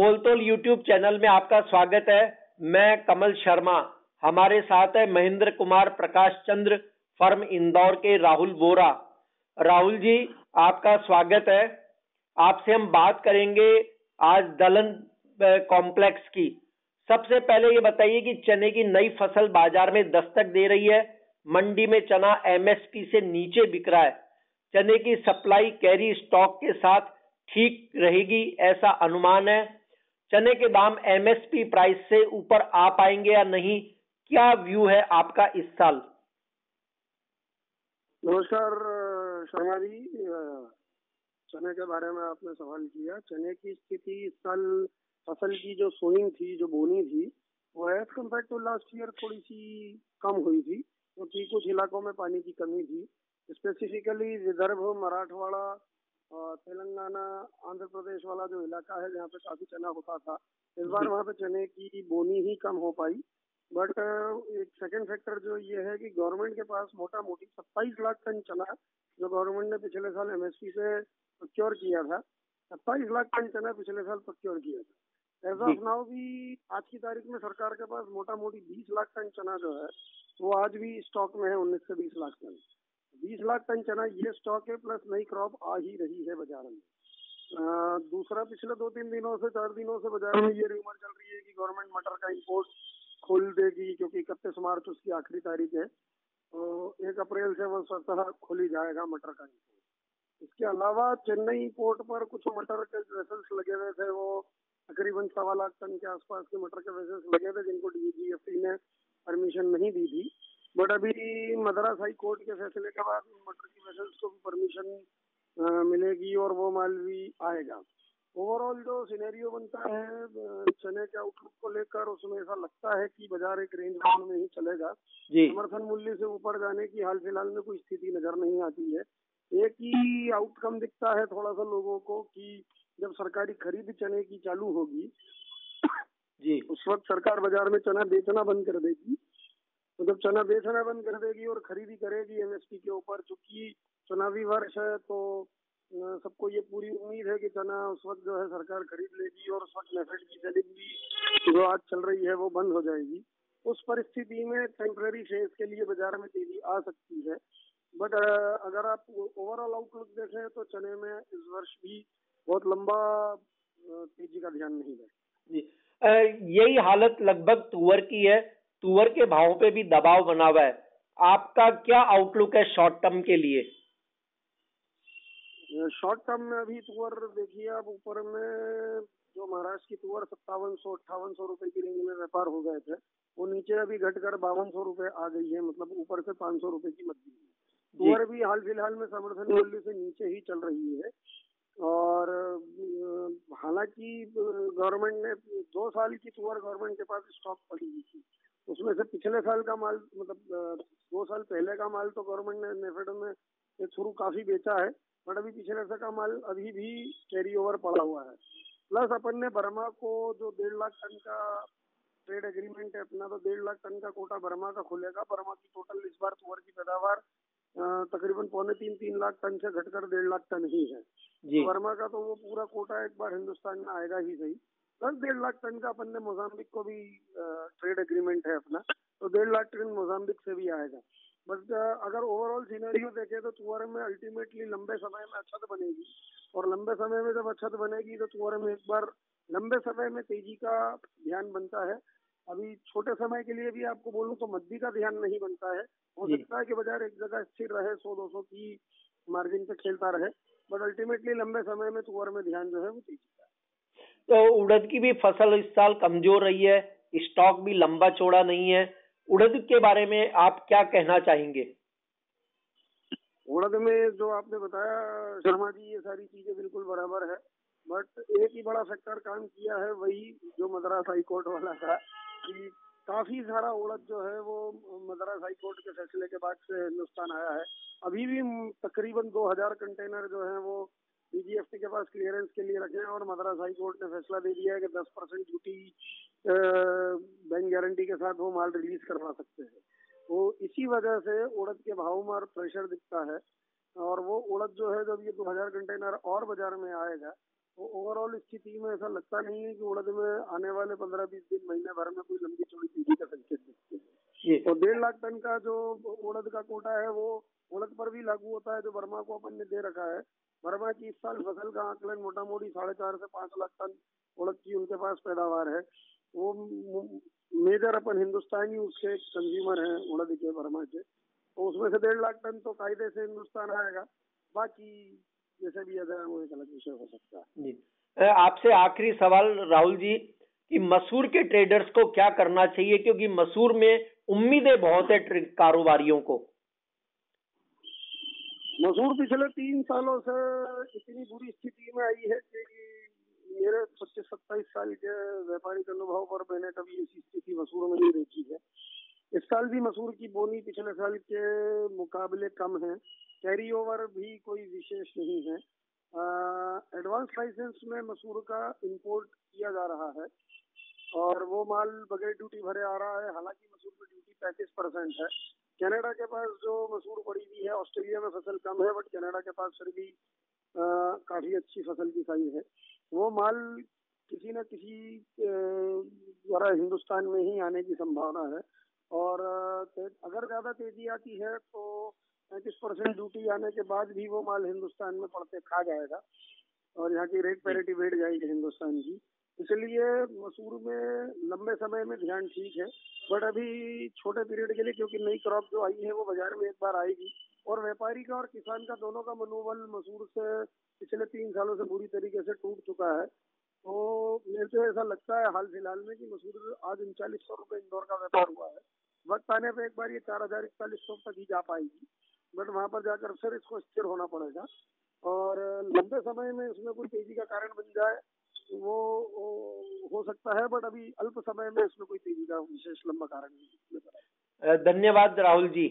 बोलतोल YouTube channel में आपका स्वागत है। मैं कमल शर्मा, हमारे साथ है महेंद्र कुमार प्रकाश चंद्र, फर्म इंदौर के राहुल बोरा। राहुल जी, आपका स्वागत है। आपसे हम बात करेंगे आज दलहन कॉम्प्लेक्स की। सबसे पहले ये बताइए कि चने की नई फसल बाजार में दस्तक दे रही है। मंडी में चना एमएसपी से नीचे बिक रहा है। चने की सप्लाई कैरी स्टॉक के साथ ठीक रहेगी, ऐसा अनुमान है। चने के दाम एमएसपी प्राइस से ऊपर आ पाएंगे या नहीं, क्या व्यू है आपका इस साल? नमस्कार शर्मा जी। चने के बारे में आपने सवाल किया। चने की स्थिति इस साल फसल की जो सोइंग थी, जो बोनी थी, वो as compared to last year थोड़ी सी कम हुई थी, क्योंकि कुछ इलाकों में पानी की कमी थी। स्पेसिफिकली विदर्भ, मराठवाड़ा, तेलंगाना, आंध्र प्रदेश वाला जो इलाका है जहाँ पे काफी चना होता था, इस बार वहाँ पे चने की बोनी ही कम हो पाई। बट एक सेकंड फैक्टर जो ये है कि गवर्नमेंट के पास मोटा मोटी 27 लाख टन चना जो गवर्नमेंट ने पिछले साल एमएसपी से प्रोक्योर किया था, 27 लाख टन चना पिछले साल प्रोक्योर किया था। एज ऑफ नाउ भी आज की तारीख में सरकार के पास मोटा मोटी 20 लाख टन चना जो है वो आज भी स्टॉक में है, 19 से 20 लाख टन। 20 लाख टन चना ये स्टॉक है, प्लस नई क्रॉप आ ही रही है बाजार में। दूसरा, पिछले 2-3 दिनों से 4 दिनों से बाजार में ये रूमर चल रही है कि गवर्नमेंट मटर का इंपोर्ट खोल देगी, क्योंकि 31 मार्च उसकी आखिरी तारीख है, तो 1 अप्रैल से वो स्वतः खोली जाएगा मटर का इंपोर्ट। इसके अलावा चेन्नई पोर्ट पर कुछ मटर के वेसल्स लगे हुए थे, वो तकरीबन 1.25 लाख टन के आसपास के मटर के वेसल्स लगे थे, जिनको डीजीएफटी ने परमिशन नहीं दी थी। बट अभी मद्रास हाई कोर्ट के फैसले के बाद मटर की वेसल्स को भी परमिशन मिलेगी और वो माल भी आएगा। ओवरऑल जो सिनेरियो बनता है चने के आउटलुक को लेकर, उसमें ऐसा लगता है कि बाजार एक रेंज बाउंड में ही चलेगा। समर्थन मूल्य से ऊपर जाने की हाल फिलहाल में कोई स्थिति नजर नहीं आती है। एक ही आउटकम दिखता है थोड़ा सा लोगों को कि जब सरकारी खरीद चने की चालू होगी जी, उस वक्त सरकार बाजार में चना बेचना बंद कर देगी। तो जब चना बेचना बंद कर देगी और खरीदी करेगी एमएसपी के ऊपर, चूंकि चुनावी वर्ष है तो सबको ये पूरी उम्मीद है कि चना उस वक्त जो है सरकार खरीद लेगी और उस वक्त नेफेड की सेलिंग भी जो आज चल रही है वो बंद हो जाएगी। उस परिस्थिति में टेम्पररी फेज के लिए बाजार में तेजी आ सकती है। बट अगर आप ओवरऑल आउटलुक देखें तो चने में इस वर्ष भी बहुत लंबा तेजी का ध्यान नहीं है। यही हालत लगभग तुअर की है। तुअर के भाव पे भी दबाव बना हुआ है। आपका क्या आउटलुक है शॉर्ट टर्म के लिए? शॉर्ट टर्म में अभी तुअर देखिए आप, ऊपर में जो महाराष्ट्र की तुअर 5700-5800 रुपए की रेंज में व्यापार हो गए थे, वो नीचे अभी घटकर 5200 रुपए आ गई है, मतलब ऊपर से 500 रुपए की मध्य में। तुअर भी हाल फिलहाल में समर्थन मूल्य से नीचे ही चल रही है। और हालांकि गवर्नमेंट ने 2 साल की तुअर गवर्नमेंट के पास स्टॉक पड़ी हुई थी, उसमें से पिछले साल का माल, मतलब 2 साल पहले का माल तो गवर्नमेंट ने नेफेड में के थ्रू काफी बेचा है, बट अभी पिछले साल का माल अभी भी कैरी ओवर पड़ा हुआ है। प्लस अपन ने बर्मा को जो 1.5 लाख टन का ट्रेड एग्रीमेंट है अपना, तो 1.5 लाख टन का कोटा बर्मा का खुलेगा। बर्मा की टोटल इस बार तुअर की पैदावार तकरीबन 2.25-3 लाख टन से घटकर 1.5 लाख टन ही है। बर्मा का तो वो पूरा कोटा एक बार हिंदुस्तान में आएगा ही सही। प्लस 1.5 लाख टन का अपन ने मोजाम्बिक को भी ट्रेड एग्रीमेंट है अपना, तो 1.5 लाख टन मोजाम्बिक से भी आएगा। बट अगर ओवरऑल सिनेरियो देखें तो तुअर में अल्टीमेटली लंबे समय में अच्छत बनेगी, और लंबे समय में जब अच्छत बनेगी तो तुअर में एक बार लंबे समय में तेजी का ध्यान बनता है। अभी छोटे समय के लिए भी आपको बोलूं तो मद्दी का ध्यान नहीं बनता है। हो सकता है कि बाजार एक जगह स्थिर रहे, 100-200 की मार्जिन पे खेलता रहे, बट अल्टीमेटली लंबे समय में तुअर में ध्यान जो है वो तेजी का है। तो उड़द की भी फसल इस साल कमजोर रही है, स्टॉक भी लंबा चौड़ा नहीं है। उड़द के बारे में आप क्या कहना चाहेंगे? उड़द में जो आपने बताया शर्मा जी, ये सारी चीजें बिल्कुल बराबर है, बट एक ही बड़ा फैक्टर काम किया है, वही जो मद्रास हाई कोर्ट वाला था, कि काफी सारा उड़द जो है वो मद्रास हाई कोर्ट के फैसले के बाद से हिंदुस्तान आया है। अभी भी तकरीबन 2000 कंटेनर जो है वो डीजीएफटी के पास क्लियरेंस के लिए रखे हैं, और मद्रास हाई कोर्ट ने फैसला दे दिया है कि 10% ड्यूटी बैंक गारंटी के साथ वो माल रिलीज करवा सकते हैं। तो इसी वजह से उड़द के भाव में प्रेशर दिखता है, और वो उड़द जो है जब ये 2000 कंटेनर और बाजार में आएगा तो ओवरऑल स्थिति में ऐसा लगता नहीं है कि उड़द में आने वाले 15-20 दिन, महीने भर में कोई लंबी चौड़ी तेजी का संकेत दिखते हैं। तो 1.5 लाख टन का जो उड़द का कोटा है वो उड़द पर भी लागू होता है, जो बर्मा को अपन ने दे रखा है। बर्मा की इस साल फसल का आकलन मोटा मोटी 4.5 से 5 लाख टन उड़द की उनके पास पैदावार है। वो मेजर अपन हिंदुस्तानी उसके कंज्यूमर हैं उड़द के, बर्मा के। तो उसमें से 1.5 लाख टन तो कायदे से हिंदुस्तान आएगा। बाकी जैसे भी अगर वो एक अलग विषय हो सकता है। जी, आपसे आखिरी सवाल राहुल जी कि मसूर के ट्रेडर्स को क्या करना चाहिए, क्योंकि मसूर में उम्मीदें बहुत है कारोबारियों को। मसूर पिछले 3 सालों से इतनी बुरी स्थिति में आई है कि मेरे 25-27 साल के व्यापारिक अनुभव पर मैंने कभी ऐसी स्थिति मसूर में नहीं देखी है। इस साल भी मसूर की बोनी पिछले साल के मुकाबले कम है। कैरी ओवर भी कोई विशेष नहीं है। एडवांस लाइसेंस में मसूर का इंपोर्ट किया जा रहा है और वो माल बगैर ड्यूटी भरे आ रहा है। हालांकि मसूर पर ड्यूटी 35% है। कनाडा के पास जो मसूर पड़ी हुई है, ऑस्ट्रेलिया में फसल कम है, बट कनाडा के पास फिर भी काफी अच्छी फसल की साइज है। वो माल किसी न किसी द्वारा हिंदुस्तान में ही आने की संभावना है। और अगर ज्यादा तेजी आती है तो 35% ड्यूटी आने के बाद भी वो माल हिंदुस्तान में पड़ते खा जाएगा और यहाँ की रेट पैरिटी बैठ जाएगी हिंदुस्तान की। इसलिए मसूर में लंबे समय में ध्यान ठीक है, बट अभी छोटे पीरियड के लिए, क्योंकि नई क्रॉप जो आई है वो बाजार में एक बार आएगी और व्यापारी का और किसान का दोनों का मनोबल मसूर से पिछले 3 सालों से बुरी तरीके से टूट चुका है। तो मेरे को ऐसा लगता है हाल फिलहाल में कि मसूर आज 3900 रुपये इंदौर का व्यापार हुआ है। वक्त आने पे एक बार ये 4041 तक ही जा पाएगी, बट वहां पर जाकर फिर इसको स्थिर होना पड़ेगा और लंबे समय में इसमें कोई तेजी का कारण बन जाए वो हो सकता है, बट अभी अल्प समय में इसमें कोई तेजी का विशेष लंबा कारण नहीं। धन्यवाद राहुल जी।